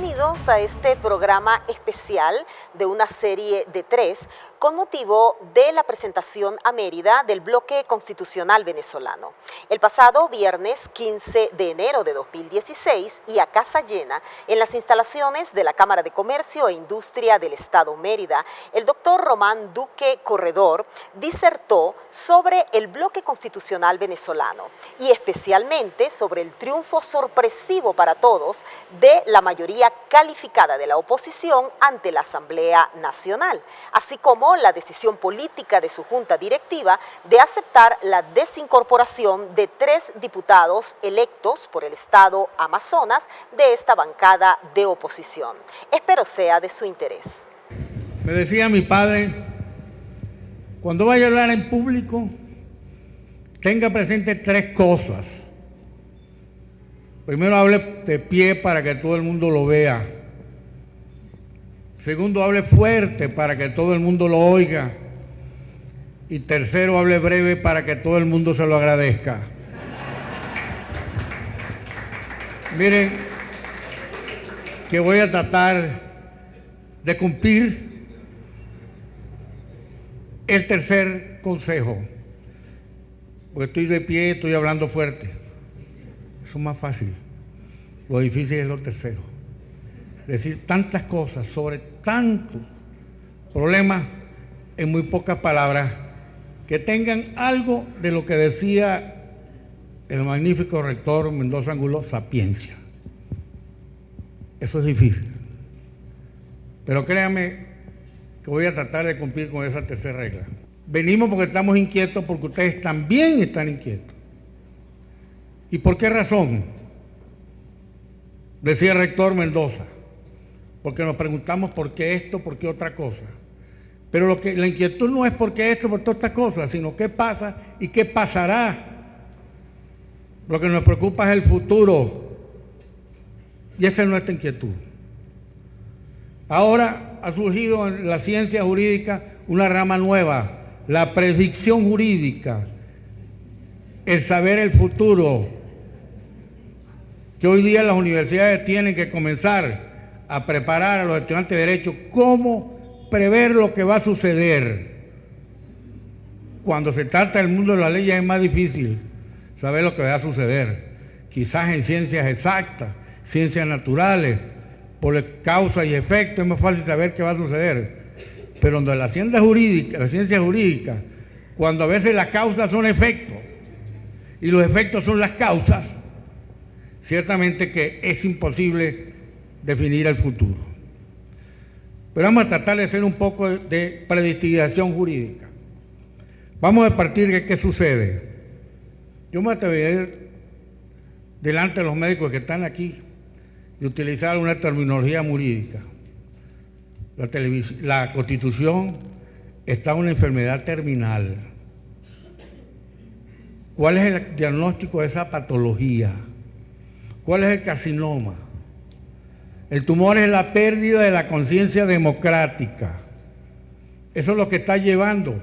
Bienvenidos a este programa especial de una serie de 3 con motivo de la presentación a Mérida del bloque constitucional venezolano. El pasado viernes 15 de enero de 2016 y a casa llena en las instalaciones de la Cámara de Comercio e Industria del Estado Mérida, el doctor Román Duque Corredor disertó sobre el bloque constitucional venezolano y especialmente sobre el triunfo sorpresivo para todos de la mayoría calificada de la oposición ante la Asamblea Nacional, así como la decisión política de su junta directiva de aceptar la desincorporación de 3 diputados electos por el Estado Amazonas de esta bancada de oposición. Espero sea de su interés. Me decía mi padre, cuando vaya a hablar en público, tenga presente 3 cosas. Primero, hable de pie para que todo el mundo lo vea. Segundo, hable fuerte para que todo el mundo lo oiga. Y tercero, hable breve para que todo el mundo se lo agradezca. Miren, que voy a tratar de cumplir el tercer consejo. Porque estoy de pie, estoy hablando fuerte. Eso es más fácil. Lo difícil es lo tercero. Decir tantas cosas sobre tantos problemas en muy pocas palabras que tengan algo de lo que decía el magnífico rector Mendoza Angulo, sapiencia. Eso es difícil. Pero créanme que voy a tratar de cumplir con esa tercera regla. Venimos porque estamos inquietos, porque ustedes también están inquietos. ¿Y por qué razón? Decía el rector Mendoza, porque nos preguntamos por qué esto, por qué otra cosa. Pero la inquietud no es por qué esto, por todas estas cosas, sino qué pasa y qué pasará. Lo que nos preocupa es el futuro. Y esa es nuestra inquietud. Ahora ha surgido en la ciencia jurídica una rama nueva, la predicción jurídica, el saber el futuro, que hoy día las universidades tienen que comenzar a preparar a los estudiantes de Derecho cómo prever lo que va a suceder. Cuando se trata del mundo de las leyes es más difícil saber lo que va a suceder. Quizás en ciencias exactas, ciencias naturales, por causa y efecto es más fácil saber qué va a suceder. Pero en la ciencia jurídica, cuando a veces las causas son efectos y los efectos son las causas, ciertamente que es imposible definir el futuro. Pero vamos a tratar de hacer un poco de predictivación jurídica. Vamos a partir de qué sucede. Yo me atreví a ir delante de los médicos que están aquí y utilizar una terminología jurídica. La Constitución está en una enfermedad terminal. ¿Cuál es el diagnóstico de esa patología? ¿Cuál es el carcinoma? El tumor es la pérdida de la conciencia democrática. Eso es lo que está llevando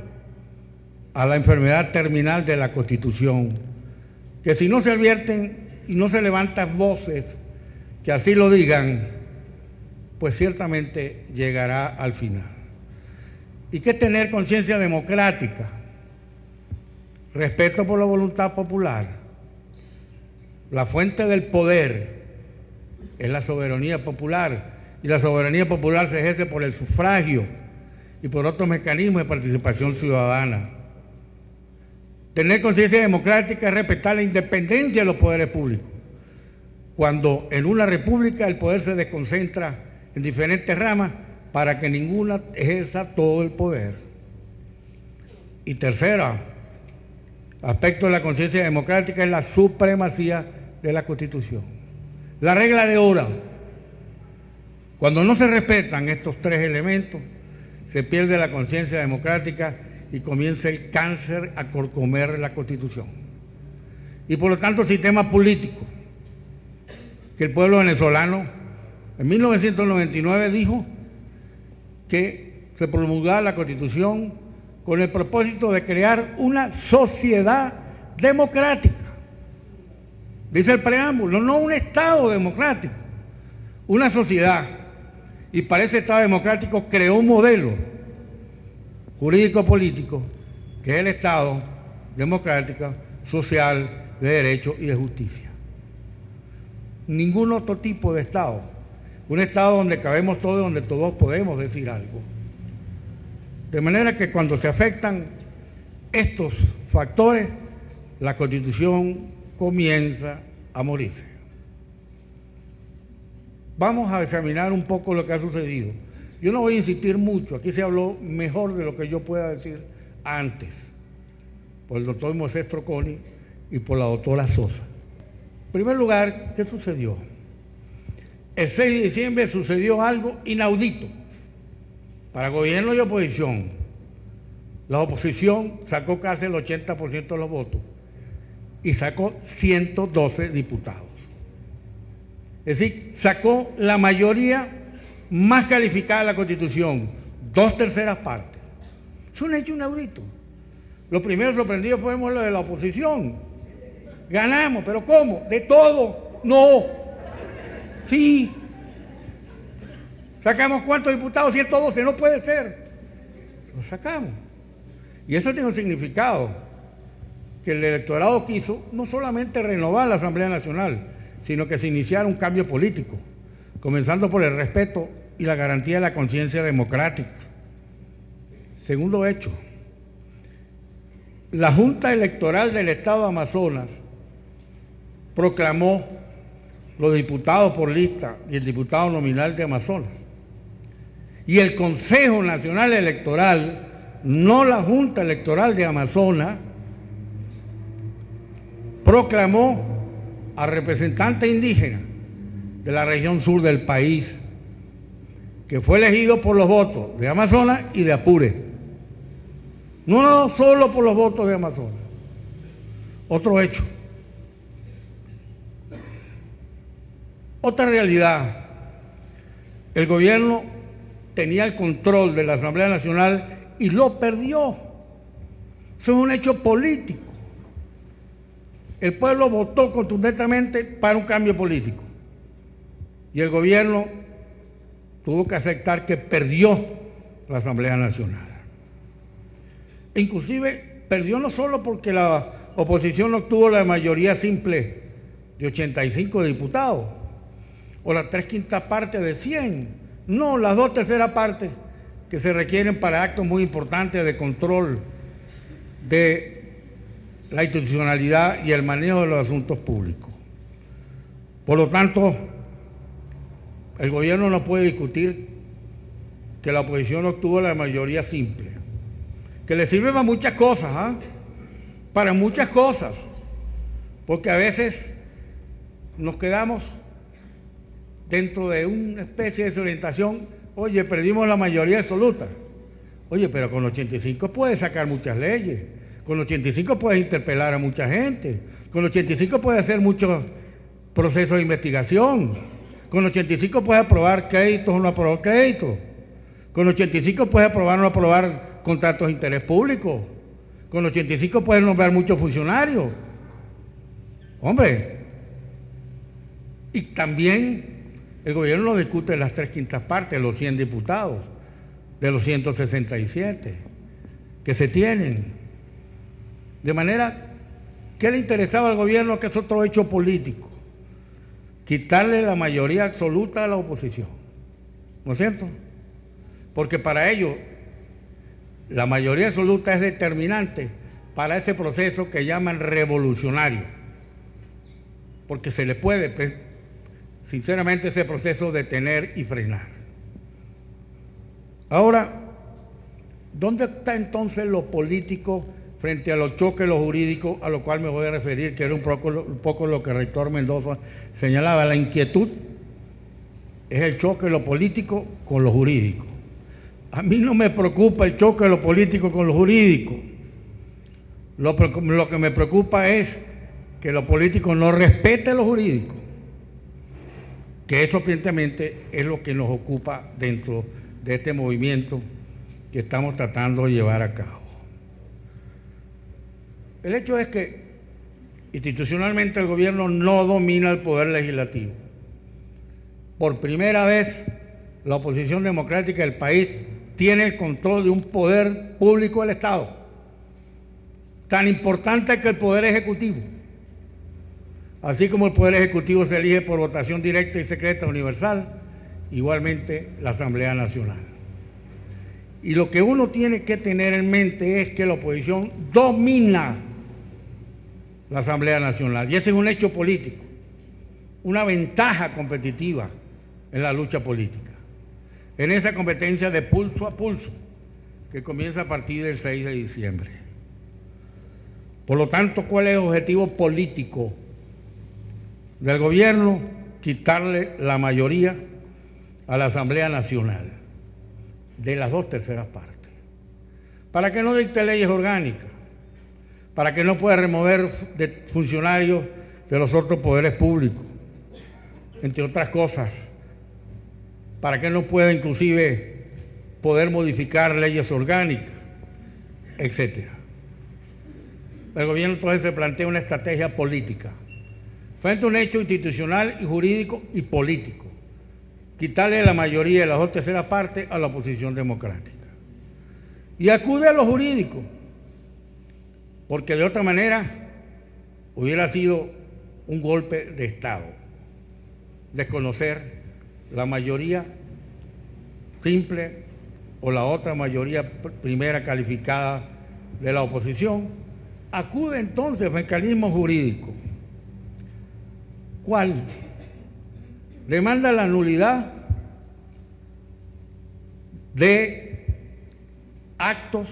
a la enfermedad terminal de la Constitución. Que si no se advierten y no se levantan voces que así lo digan, pues ciertamente llegará al final. ¿Y qué es tener conciencia democrática? Respeto por la voluntad popular. La fuente del poder es la soberanía popular, y la soberanía popular se ejerce por el sufragio y por otros mecanismos de participación ciudadana. Tener conciencia democrática es respetar la independencia de los poderes públicos. Cuando en una república el poder se desconcentra en diferentes ramas para que ninguna ejerza todo el poder. Y tercera, aspecto de la conciencia democrática es la supremacía de la Constitución. La regla de oro. Cuando no se respetan estos 3 elementos, se pierde la conciencia democrática y comienza el cáncer a corcomer la Constitución. Y por lo tanto, el sistema político, que el pueblo venezolano en 1999 dijo que se promulgaba la Constitución con el propósito de crear una sociedad democrática. Dice el preámbulo, no un Estado democrático, una sociedad y para ese Estado democrático creó un modelo jurídico-político que es el Estado democrático, social, de derecho y de justicia. Ningún otro tipo de Estado. Un Estado donde cabemos todos, donde todos podemos decir algo. De manera que cuando se afectan estos factores, la Constitución comienza a morirse. Vamos a examinar un poco lo que ha sucedido. Yo no voy a insistir mucho, aquí se habló mejor de lo que yo pueda decir antes, por el doctor Moisés Troconi y por la doctora Sosa. En primer lugar, ¿qué sucedió? El 6 de diciembre sucedió algo inaudito para gobierno y oposición. La oposición sacó casi el 80% de los votos y sacó 112 diputados. Es decir, sacó la mayoría más calificada de la Constitución, 2/3 partes. Es un hecho inaudito. Lo primero sorprendido fuimos lo de la oposición. Ganamos, pero ¿cómo? ¿De todo? No. Sí. ¿Sacamos cuántos diputados? 112, no puede ser. Lo sacamos. Y eso tiene un significado, que el electorado quiso no solamente renovar la Asamblea Nacional, sino que se iniciara un cambio político, comenzando por el respeto y la garantía de la conciencia democrática. Segundo hecho, la Junta Electoral del Estado de Amazonas proclamó los diputados por lista y el diputado nominal de Amazonas. Y el Consejo Nacional Electoral, no la Junta Electoral de Amazonas, proclamó a representantes indígenas de la región sur del país, que fue elegido por los votos de Amazonas y de Apure. No solo por los votos de Amazonas. Otro hecho. Otra realidad. El gobierno tenía el control de la Asamblea Nacional y lo perdió. Eso es un hecho político. El pueblo votó contundentemente para un cambio político. Y el gobierno tuvo que aceptar que perdió la Asamblea Nacional. E inclusive perdió no solo porque la oposición no obtuvo la mayoría simple de 85 diputados, o la 3/5 partes de 100, no, las 2/3 partes que se requieren para actos muy importantes de control de la institucionalidad y el manejo de los asuntos públicos. Por lo tanto, el gobierno no puede discutir que la oposición obtuvo la mayoría simple, que le sirve para muchas cosas, ¿eh? Para muchas cosas, porque a veces nos quedamos dentro de una especie de desorientación. Oye, perdimos la mayoría absoluta. Oye, pero con 85 puedes sacar muchas leyes, con 85 puedes interpelar a mucha gente, con 85 puedes hacer muchos procesos de investigación, con 85 puedes aprobar créditos o no aprobar créditos, con 85 puedes aprobar o no aprobar contratos de interés público, con 85 puedes nombrar muchos funcionarios. Hombre, y también el gobierno no discute las 3/5 partes, los 100 diputados, de los 167 que se tienen. De manera, ¿qué le interesaba al gobierno? Que es otro hecho político. Quitarle la mayoría absoluta a la oposición. ¿No es cierto? Porque para ellos la mayoría absoluta es determinante para ese proceso que llaman revolucionario. Porque se le puede, sinceramente, ese proceso detener y frenar. Ahora, ¿dónde está entonces lo político frente a los choques, lo jurídico, a lo cual me voy a referir, que era un poco lo que el rector Mendoza señalaba? La inquietud es el choque de lo político con lo jurídico. A mí no me preocupa el choque de lo político con lo jurídico. Lo que me preocupa es que lo político no respete lo jurídico, que eso evidentemente es lo que nos ocupa dentro de este movimiento que estamos tratando de llevar a cabo. El hecho es que institucionalmente el gobierno no domina el poder legislativo. por primera vez la oposición democrática del país tiene el control de un poder público del Estado, tan importante que el Poder Ejecutivo. Así como el Poder Ejecutivo se elige por votación directa y secreta universal, igualmente la Asamblea Nacional. Y lo que uno tiene que tener en mente es que la oposición domina la Asamblea Nacional, y ese es un hecho político, una ventaja competitiva en la lucha política, en esa competencia de pulso a pulso que comienza a partir del 6 de diciembre. Por lo tanto, ¿cuál es el objetivo político del gobierno? Quitarle la mayoría a la Asamblea Nacional de las 2/3 partes, para que no dicte leyes orgánicas, para que no pueda remover de funcionarios de los otros poderes públicos, entre otras cosas, para que no pueda inclusive poder modificar leyes orgánicas, etc. El gobierno entonces se plantea una estrategia política frente a un hecho institucional y jurídico y político: quitarle la mayoría de las 2/3 partes a la oposición democrática. Y acude a lo jurídico, porque de otra manera hubiera sido un golpe de Estado desconocer la mayoría simple o la otra mayoría primera calificada de la oposición. Acude entonces al mecanismo jurídico. ¿Cuál? Demanda la nulidad de actos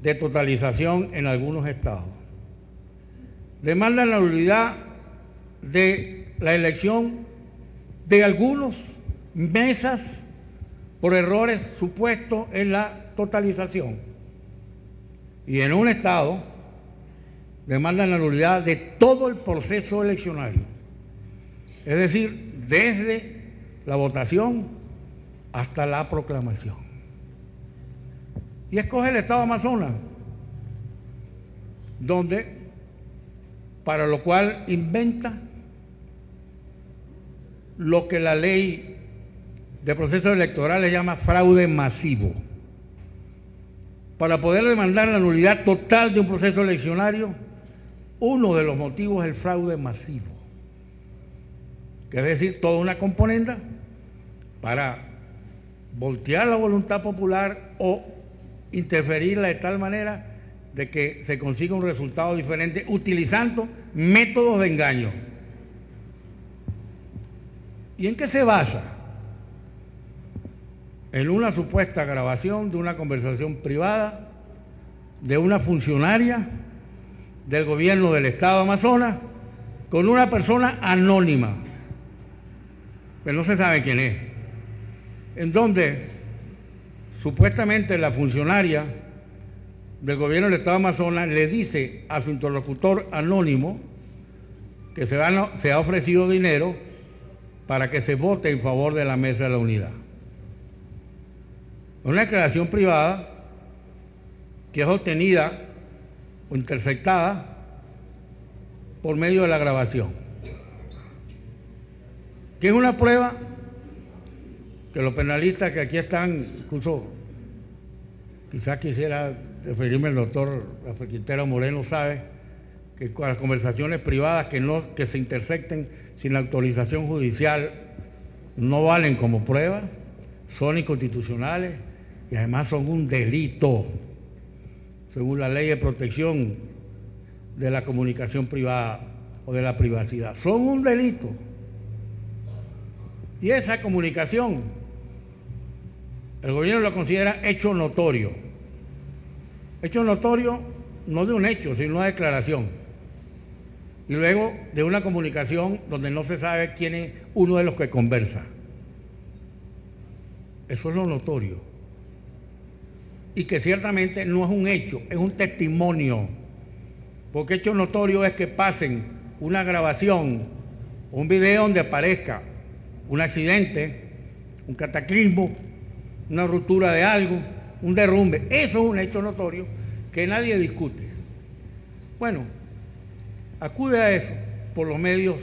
de totalización en algunos estados. Demanda la nulidad de la elección de algunos mesas por errores supuestos en la totalización. Y en un estado demandan la nulidad de todo el proceso eleccionario, es decir, desde la votación hasta la proclamación. Y escoge el estado Amazonas, donde, para lo cual inventa lo que la ley de procesos electorales llama fraude masivo. Para poder demandar la nulidad total de un proceso eleccionario, uno de los motivos es el fraude masivo, que es decir, toda una componenda para voltear la voluntad popular o interferirla de tal manera de que se consiga un resultado diferente utilizando métodos de engaño. ¿Y en qué se basa? En una supuesta grabación de una conversación privada de una funcionaria del gobierno del estado de Amazonas con una persona anónima, pero no se sabe quién es, en donde supuestamente la funcionaria del gobierno del estado de Amazonas le dice a su interlocutor anónimo que se ha ofrecido dinero para que se vote en favor de la mesa de la unidad. Una declaración privada que es obtenida o interceptada por medio de la grabación, que es una prueba que los penalistas que aquí están, incluso quizás quisiera referirme al doctor Rafael Quintero Moreno, sabe que con las conversaciones privadas que se intercepten sin la autorización judicial no valen como prueba, son inconstitucionales y además son un delito según la ley de protección de la comunicación privada o de la privacidad. Son un delito. Y esa comunicación, el gobierno lo considera hecho notorio. Hecho notorio no de un hecho, sino una declaración. Y luego de una comunicación donde no se sabe quién es uno de los que conversa. Eso es lo notorio. Y que ciertamente no es un hecho, es un testimonio. Porque hecho notorio es que pasen una grabación, un video donde aparezca un accidente, un cataclismo, una ruptura de algo, un derrumbe. Eso es un hecho notorio que nadie discute. Bueno, acude a eso por los medios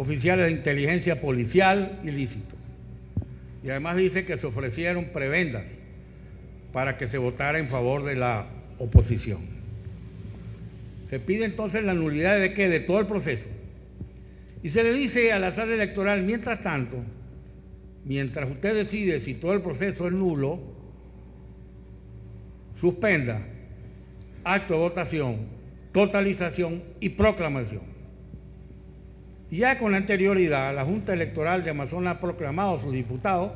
oficiales de inteligencia policial ilícitos. Y además dice que se ofrecieron prebendas para que se votara en favor de la oposición. Se pide entonces la nulidad de ¿qué? De todo el proceso. Y se le dice a la sala electoral, mientras tanto, mientras usted decide si todo el proceso es nulo, suspenda acto de votación, totalización y proclamación. Y ya con anterioridad, la Junta Electoral de Amazonas ha proclamado a sus diputados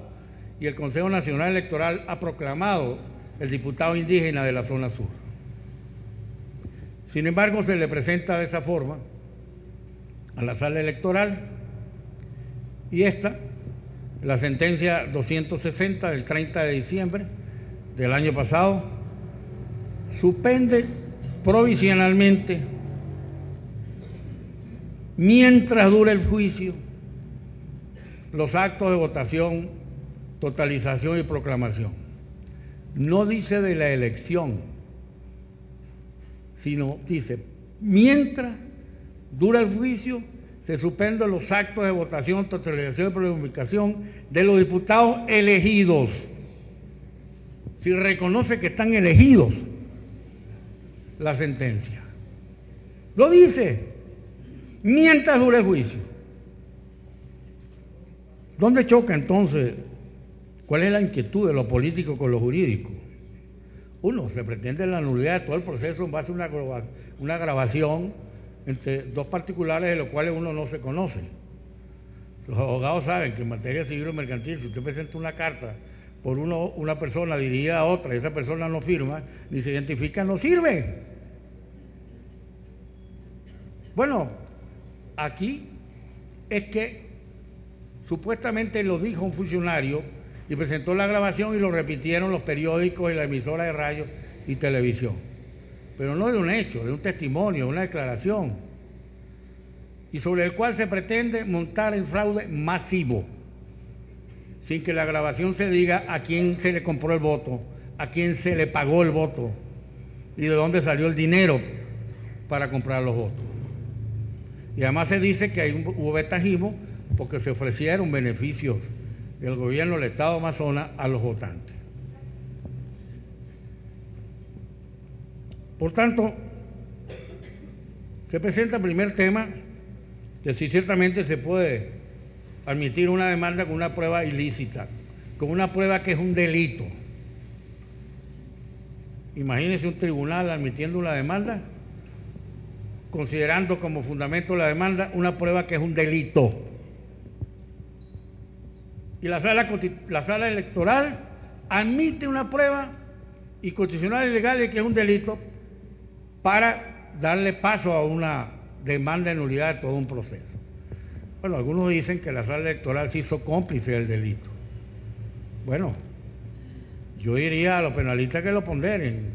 y el Consejo Nacional Electoral ha proclamado el diputado indígena de la zona sur. Sin embargo, se le presenta de esa forma a la sala electoral y esta, la sentencia 260 del 30 de diciembre del año pasado, suspende provisionalmente mientras dure el juicio los actos de votación, totalización y proclamación. No dice de la elección, sino dice, mientras dura el juicio, se suspenden los actos de votación, totalización y proclamación de los diputados elegidos. Si reconoce que están elegidos la sentencia. Lo dice, mientras dure el juicio. ¿Dónde choca entonces? ¿Cuál es la inquietud de lo político con lo jurídico? Uno, se pretende la nulidad de todo el proceso en base a una grabación entre dos particulares de los cuales uno no se conoce. Los abogados saben que en materia civil o mercantil, si usted presenta una carta por una persona dirigida a otra y esa persona no firma, ni se identifica, no sirve. Bueno, aquí es que supuestamente lo dijo un funcionario y presentó la grabación y lo repitieron los periódicos y la emisora de radio y televisión. Pero no de un hecho, de un testimonio, de una declaración, y sobre el cual se pretende montar el fraude masivo, sin que la grabación se diga a quién se le compró el voto, a quién se le pagó el voto y de dónde salió el dinero para comprar los votos. Y además se dice que hubo ventajismo porque se ofrecieron beneficios del gobierno del Estado de Amazonas a los votantes. Por tanto, se presenta el primer tema, que si ciertamente se puede admitir una demanda con una prueba ilícita, con una prueba que es un delito. Imagínense un tribunal admitiendo una demanda, considerando como fundamento la demanda una prueba que es un delito. Y la sala electoral admite una prueba inconstitucional y ilegal que es un delito para darle paso a una demanda de nulidad de todo un proceso. Bueno, algunos dicen que la sala electoral se hizo cómplice del delito. Bueno, yo diría a los penalistas que lo ponderen.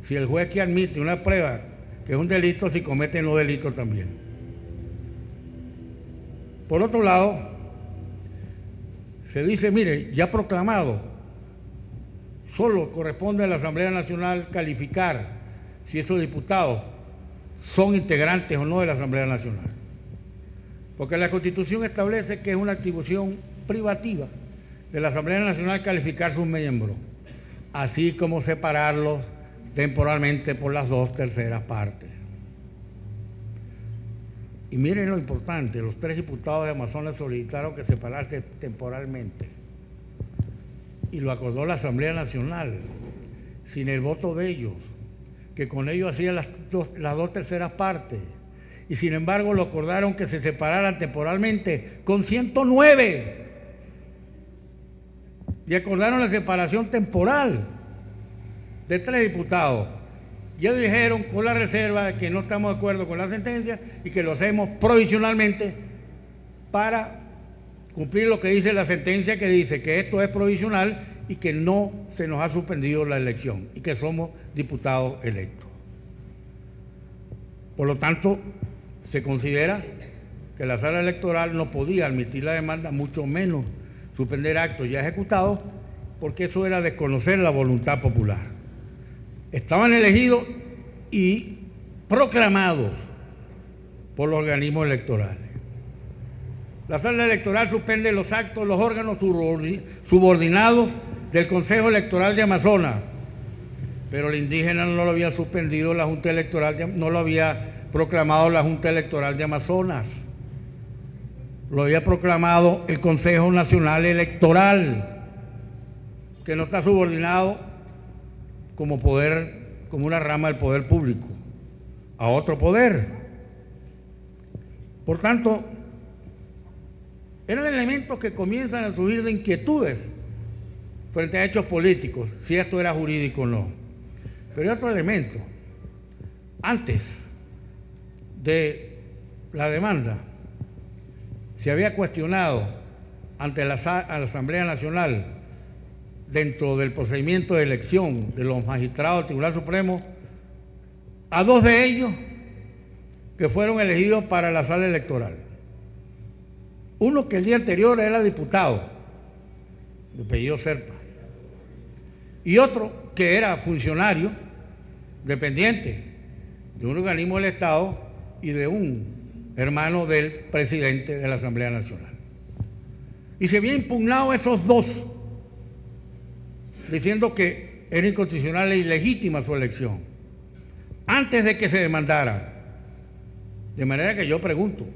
Si el juez que admite una prueba que es un delito, si comete no delito también. Por otro lado, se dice, mire, ya proclamado, solo corresponde a la Asamblea Nacional calificar si esos diputados son integrantes o no de la Asamblea Nacional. Porque la Constitución establece que es una atribución privativa de la Asamblea Nacional calificar sus miembros, así como separarlos temporalmente por las 2/3 partes. Y miren lo importante, los 3 diputados de Amazonas solicitaron que separarse temporalmente. Y lo acordó la Asamblea Nacional, sin el voto de ellos, que con ellos hacían las 2/3 partes. Y sin embargo lo acordaron que se separaran temporalmente con 109. Y acordaron la separación temporal de 3 diputados. Ya dijeron con la reserva de que no estamos de acuerdo con la sentencia y que lo hacemos provisionalmente para cumplir lo que dice la sentencia, que dice que esto es provisional y que no se nos ha suspendido la elección y que somos diputados electos. Por lo tanto, se considera que la sala electoral no podía admitir la demanda, mucho menos suspender actos ya ejecutados, porque eso era desconocer la voluntad popular. Estaban elegidos y proclamados por los organismos electorales. La sala electoral suspende los actos, los órganos subordinados del Consejo Electoral de Amazonas, pero el indígena no lo había suspendido la Junta Electoral, no lo había proclamado la Junta Electoral de Amazonas, lo había proclamado el Consejo Nacional Electoral, que no está subordinado como poder, como una rama del poder público, a otro poder. Por tanto, eran elementos que comienzan a surgir de inquietudes frente a hechos políticos, si esto era jurídico o no. Pero hay otro elemento. Antes de la demanda, se había cuestionado ante la Asamblea Nacional, dentro del procedimiento de elección de los magistrados del Tribunal Supremo, a 2 de ellos que fueron elegidos para la sala electoral. Uno que el día anterior era diputado, de apellido Serpa, y otro que era funcionario dependiente de un organismo del Estado y de un hermano del presidente de la Asamblea Nacional. Y se había impugnado esos 2, diciendo que era inconstitucional e ilegítima su elección, antes de que se demandara. De manera que yo pregunto,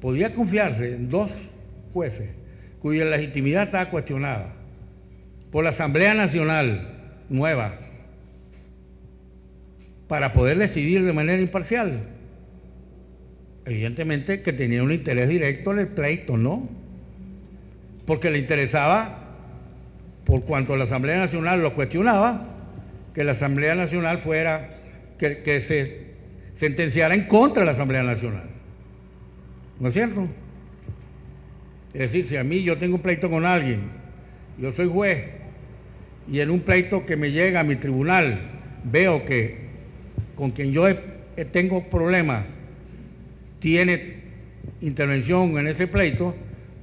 ¿podía confiarse en 2 jueces cuya legitimidad estaba cuestionada por la Asamblea Nacional nueva para poder decidir de manera imparcial? Evidentemente que tenía un interés directo en el pleito, ¿no? Porque le interesaba, por cuanto la Asamblea Nacional lo cuestionaba, que la Asamblea Nacional fuera, que se sentenciara en contra de la Asamblea Nacional. ¿No es cierto? Es decir, si a mí yo tengo un pleito con alguien, yo soy juez, y en un pleito que me llega a mi tribunal, veo que con quien yo tengo problemas tiene intervención en ese pleito,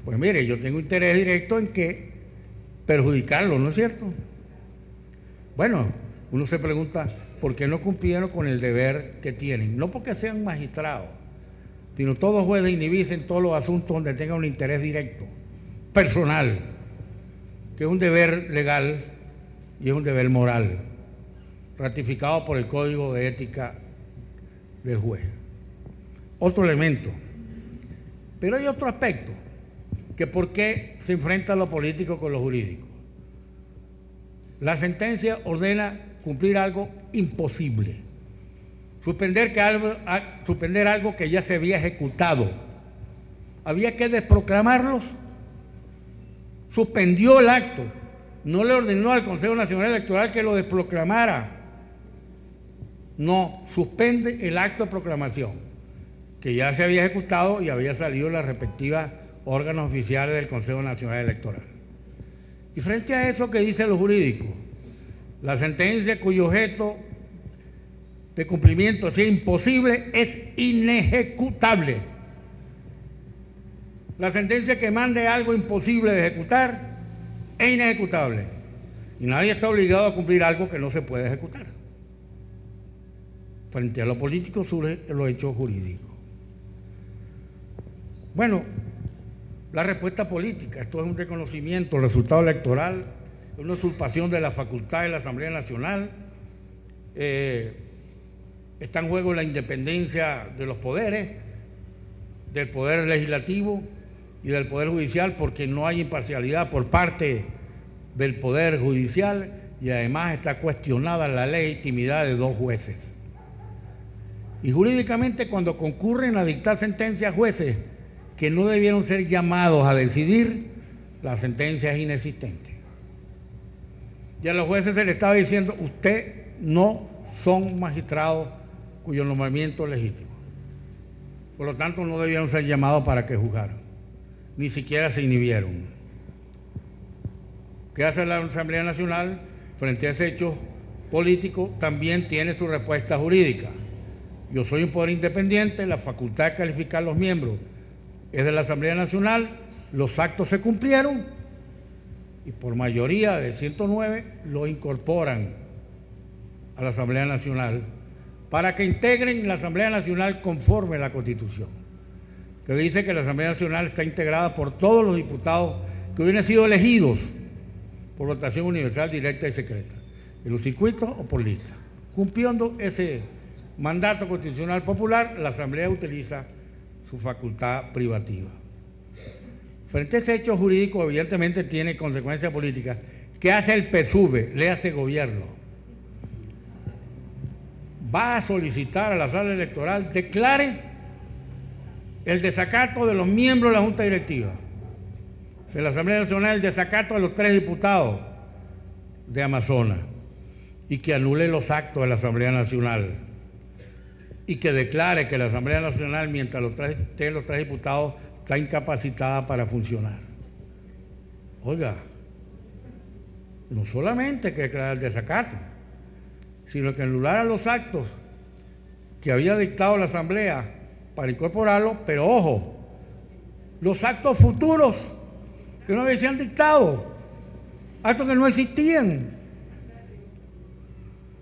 pues mire, yo tengo interés directo en que perjudicarlo, ¿no es cierto? Bueno, uno se pregunta, ¿por qué no cumplieron con el deber que tienen? No porque sean magistrados, sino todo juez de inhibirse en todos los asuntos donde tenga un interés directo, personal, que es un deber legal y es un deber moral, ratificado por el Código de Ética del juez. Otro elemento. Pero hay otro aspecto, que por qué se enfrenta lo político con lo jurídico. La sentencia ordena cumplir algo imposible, suspender algo que ya se había ejecutado. Había que desproclamarlos. Suspendió el acto, no le ordenó al Consejo Nacional Electoral que lo desproclamara. No, suspende el acto de proclamación, que ya se había ejecutado y había salido en las respectivas órganos oficiales del Consejo Nacional Electoral. Y frente a eso que dice lo jurídico, la sentencia cuyo objeto de cumplimiento sea imposible es inejecutable. La sentencia que mande algo imposible de ejecutar es inejecutable. Y nadie está obligado a cumplir algo que no se puede ejecutar. Frente a lo político surge los hechos jurídicos. Bueno, la respuesta política, esto es un reconocimiento, el resultado electoral, una usurpación de la facultad de la Asamblea Nacional, está en juego la independencia de los poderes, del poder legislativo y del poder judicial, porque no hay imparcialidad por parte del poder judicial y además está cuestionada la legitimidad de 2 jueces. Y jurídicamente, cuando concurren a dictar sentencias jueces que no debieron ser llamados a decidir, la sentencia es inexistente. Y a los jueces se les estaba diciendo, usted no son magistrados cuyo nombramiento es legítimo. Por lo tanto, no debieron ser llamados para que juzgaran. Ni siquiera se inhibieron. ¿Qué hace la Asamblea Nacional frente a ese hecho político? También tiene su respuesta jurídica. Yo soy un poder independiente, la facultad de calificar los miembros es de la Asamblea Nacional, los actos se cumplieron y por mayoría de 109 lo incorporan a la Asamblea Nacional para que integren la Asamblea Nacional conforme a la Constitución. que dice que la Asamblea Nacional está integrada por todos los diputados que hubieran sido elegidos por votación universal, directa y secreta, en los circuitos o por lista. Cumpliendo ese mandato constitucional popular, la Asamblea utiliza su facultad privativa. Frente a ese hecho jurídico, evidentemente tiene consecuencias políticas. ¿Qué hace el PSUV? Le hace gobierno. Va a solicitar a la sala electoral declare el desacato de los miembros de la Junta Directiva de la Asamblea Nacional, el desacato de los 3 diputados de Amazonas, y que anule los actos de la Asamblea Nacional, y que declare que la Asamblea Nacional, mientras los tres diputados, está incapacitada para funcionar. Oiga, no solamente que declarar el desacato, sino que anulara los actos que había dictado la Asamblea para incorporarlo, pero ojo, los actos futuros que no habían dictado, actos que no existían.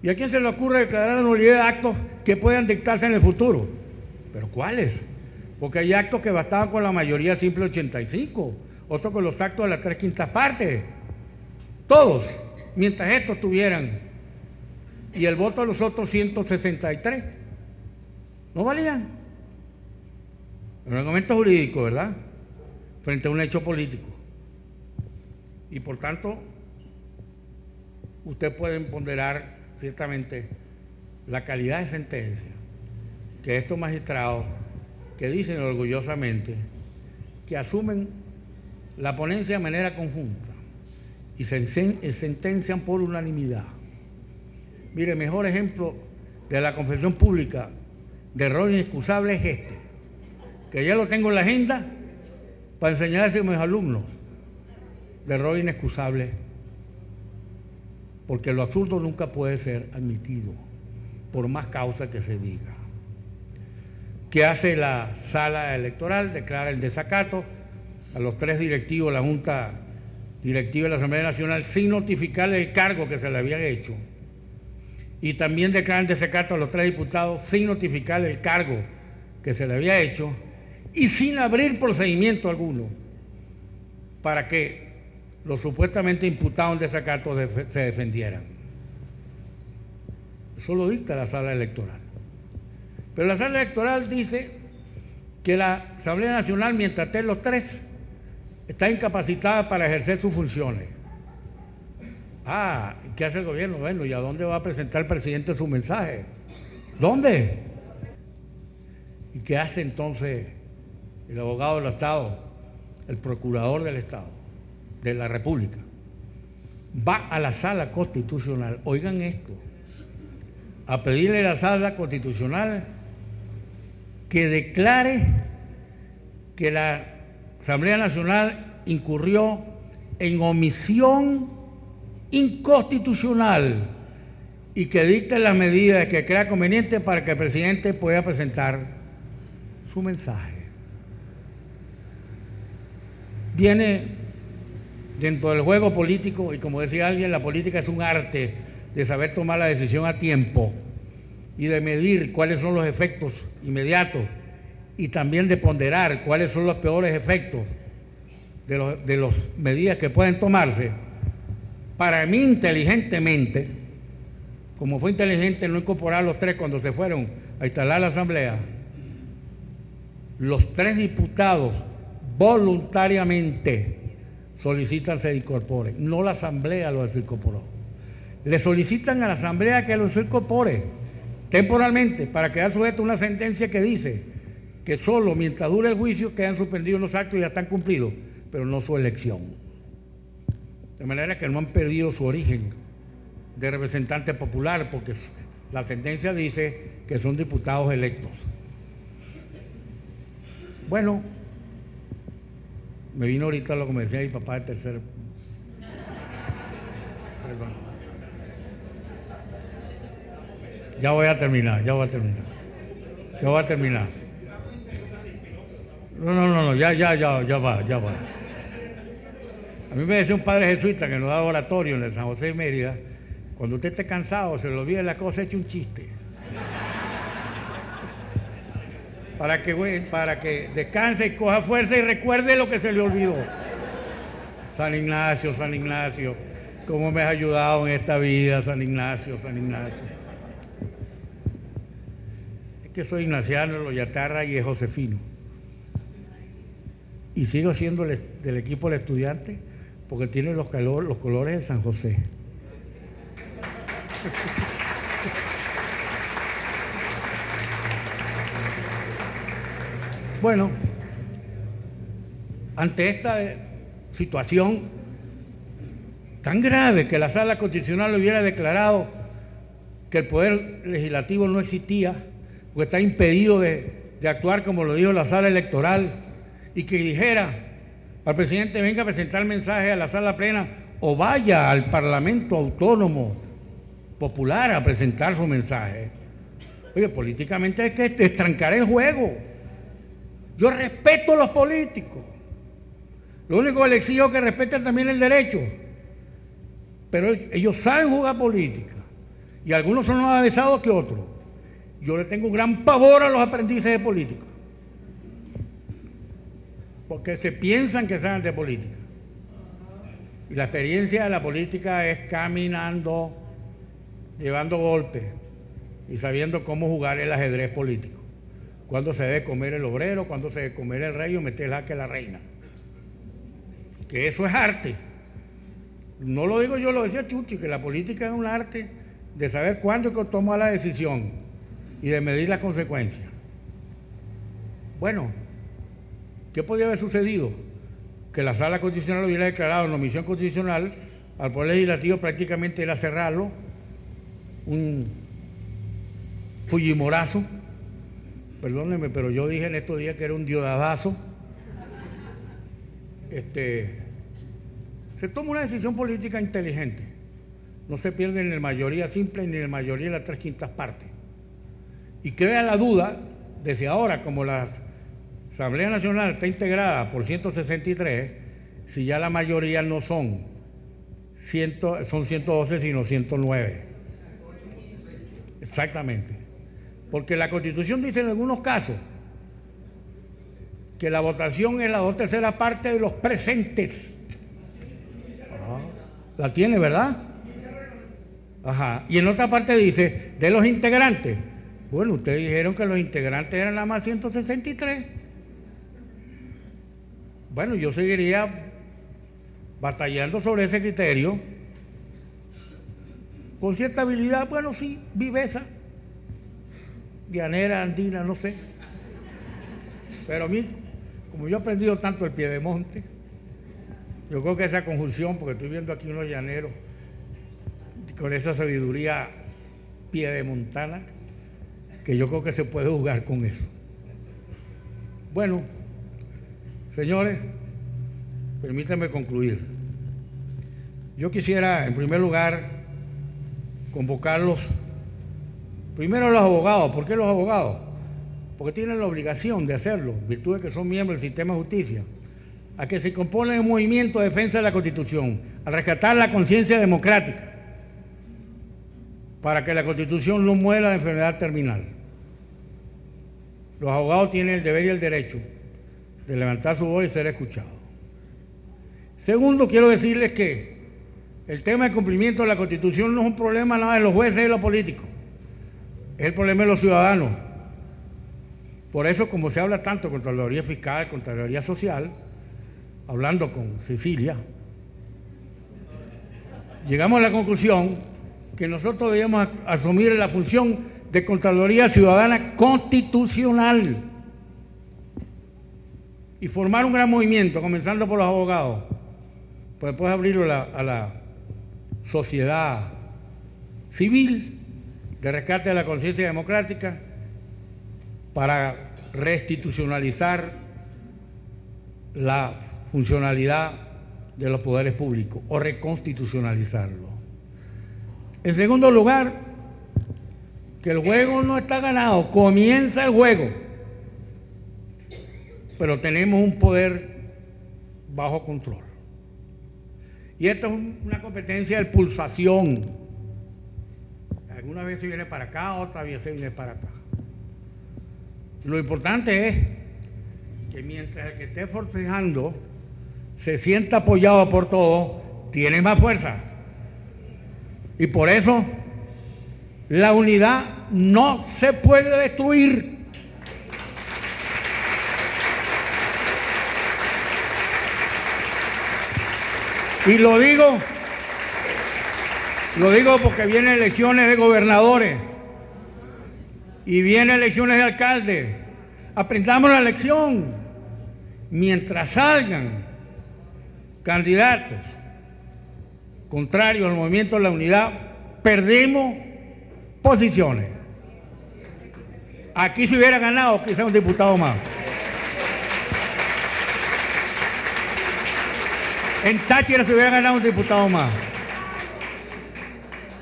¿Y a quién se le ocurre declarar la nulidad de actos que puedan dictarse en el futuro? ¿Pero cuáles? Porque hay actos que bastaban con la mayoría simple 85, otros con los actos de las 3/5 partes. Todos, mientras estos tuvieran, y el voto de los otros 163, no valían. Un argumento jurídico, ¿verdad? Frente a un hecho político. Y por tanto, usted puede ponderar ciertamente la calidad de sentencia que estos magistrados, que dicen orgullosamente que asumen la ponencia de manera conjunta y sentencian por unanimidad. Mire, mejor ejemplo de la confesión pública de error inexcusable es este, que ya lo tengo en la agenda para enseñarse a mis alumnos, de error inexcusable, porque lo absurdo nunca puede ser admitido, por más causa que se diga. ¿Qué hace la sala electoral? Declara el desacato a los 3 directivos de la Junta Directiva de la Asamblea Nacional sin notificarle el cargo que se le había hecho. Y también declara el desacato a los 3 diputados sin notificarle el cargo que se le había hecho y sin abrir procedimiento alguno para que los supuestamente imputados en desacato se defendieran. Eso lo dicta la sala electoral. Pero la sala electoral dice que la Asamblea Nacional, mientras estén los 3, está incapacitada para ejercer sus funciones. ¿Qué hace el gobierno? Bueno, ¿y a dónde va a presentar el presidente su mensaje? ¿Dónde? ¿Y qué hace entonces el abogado del Estado, el procurador del Estado, de la República? Va a la sala constitucional, oigan esto, a pedirle a la sala constitucional que declare que la Asamblea Nacional incurrió en omisión inconstitucional y que dicte las medidas que crea conveniente para que el presidente pueda presentar su mensaje. Viene dentro del juego político, y como decía alguien, la política es un arte de saber tomar la decisión a tiempo y de medir cuáles son los efectos inmediatos y también de ponderar cuáles son los peores efectos de las medidas que pueden tomarse. Para mí, inteligentemente, como fue inteligente no incorporar los 3 cuando se fueron a instalar la Asamblea, los 3 diputados voluntariamente solicitan se incorporen, no la Asamblea los incorporó. Le solicitan a la Asamblea que los incorpore temporalmente para quedar sujeto a una sentencia que dice que solo mientras dure el juicio quedan suspendidos los actos y ya están cumplidos, pero no su elección. De manera que no han perdido su origen de representante popular, porque la sentencia dice que son diputados electos. Bueno, me vino ahorita lo que me decía mi papá de tercer. Perdón. Ya voy a terminar. No, ya va. A mí me decía un padre jesuita que nos da oratorio en el San José de Mérida: cuando usted esté cansado, se le olvide la cosa, eche un chiste. para que descanse y coja fuerza y recuerde lo que se le olvidó. San Ignacio, San Ignacio, cómo me has ayudado en esta vida, San Ignacio, San Ignacio. Es que soy ignaciano, Loyatarra y josefino. Y sigo siendo del equipo del estudiante porque tiene los colores de San José. Bueno, ante esta situación tan grave que la Sala Constitucional hubiera declarado que el Poder Legislativo no existía, porque está impedido de actuar como lo dijo la Sala Electoral, y que dijera al presidente venga a presentar mensaje a la Sala Plena o vaya al Parlamento Autónomo Popular a presentar su mensaje. Oye, políticamente hay que destrancar el juego. Yo respeto a los políticos. Lo único que les exijo es que respeten también el derecho. Pero ellos saben jugar política. Y algunos son más avesados que otros. Yo le tengo un gran pavor a los aprendices de política. Porque se piensan que saben de política. Y la experiencia de la política es caminando, llevando golpes y sabiendo cómo jugar el ajedrez político. Cuándo se debe comer el obrero, cuándo se debe comer el rey o meter el jaque a la reina. Que eso es arte. No lo digo yo, lo decía Chuchi, que la política es un arte de saber cuándo hay que tomar la decisión y de medir las consecuencias. Bueno, ¿qué podía haber sucedido? Que la Sala Constitucional hubiera declarado en omisión constitucional al Poder Legislativo, prácticamente era cerrarlo, un fujimorazo. Perdónenme, pero yo dije en estos días que era un diodadazo. Se toma una decisión política inteligente. No se pierde ni en mayoría simple ni en mayoría de las 3/5 partes. Y crea la duda de si ahora, como la Asamblea Nacional está integrada por 163, si ya la mayoría no son 112, sino 109. Exactamente. Porque la Constitución dice en algunos casos que la votación es la 2/3 parte de los presentes. La tiene, ¿verdad? Ajá. Y en otra parte dice de los integrantes. Bueno, ustedes dijeron que los integrantes eran nada más 163. Bueno, yo seguiría batallando sobre ese criterio. Con cierta habilidad, bueno, sí, viveza. Llanera, andina, no sé. Pero a mí, como yo he aprendido tanto el Piedemonte, yo creo que esa conjunción, porque estoy viendo aquí unos llaneros con esa sabiduría piedemontana, que yo creo que se puede jugar con eso. Bueno, señores, permítanme concluir. Yo quisiera, en primer lugar, convocarlos, primero a los abogados. ¿Por qué los abogados? Porque tienen la obligación de hacerlo, en virtud de que son miembros del sistema de justicia, a que se componen en movimiento de defensa de la Constitución, a rescatar la conciencia democrática, para que la Constitución no muera de enfermedad terminal. Los abogados tienen el deber y el derecho de levantar su voz y ser escuchados. Segundo, quiero decirles que el tema del cumplimiento de la Constitución no es un problema nada de los jueces y de los políticos, es el problema de los ciudadanos. Por eso, como se habla tanto de Contraloría Fiscal, Contraloría Social, hablando con Cecilia, llegamos a la conclusión que nosotros debemos asumir la función de Contraloría Ciudadana Constitucional y formar un gran movimiento, comenzando por los abogados, pues después abrirlo a la sociedad civil de rescate de la conciencia democrática para reinstitucionalizar la funcionalidad de los poderes públicos o reconstitucionalizarlo. En segundo lugar, que el juego no está ganado, comienza el juego, pero tenemos un poder bajo control. Y esto es una competencia de pulsación. Algunas veces viene para acá, otras veces viene para acá. Lo importante es que mientras el que esté forcejando se sienta apoyado por todos, tiene más fuerza. Y por eso la unidad no se puede destruir. Y lo digo porque vienen elecciones de gobernadores y vienen elecciones de alcaldes. Aprendamos la lección. Mientras salgan candidatos contrarios al movimiento de la unidad, perdimos posiciones. Aquí se hubiera ganado quizá un diputado más. En Táchira se hubiera ganado un diputado más.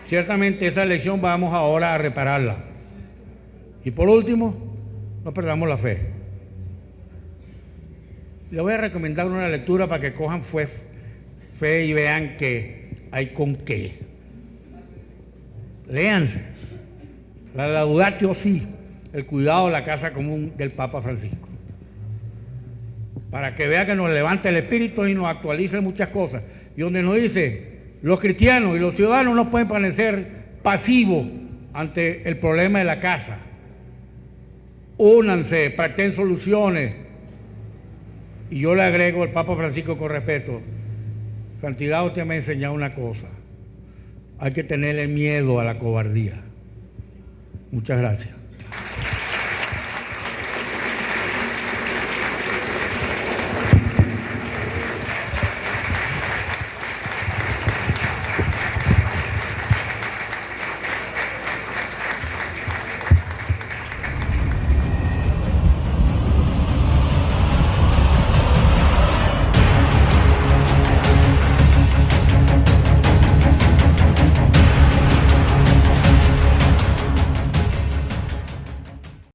Ciertamente esa elección vamos ahora a repararla. Y por último, no perdamos la fe. Les voy a recomendar una lectura para que cojan fe y vean que hay con qué. Léanse la Laudatio Si, el cuidado de la casa común del Papa Francisco, para que vea que nos levante el espíritu y nos actualice muchas cosas. Y donde nos dice, los cristianos y los ciudadanos no pueden permanecer pasivos ante el problema de la casa. Únanse, practiquen soluciones. Y yo le agrego al Papa Francisco con respeto, santidad, usted me ha enseñado una cosa, hay que tenerle miedo a la cobardía. Muchas gracias.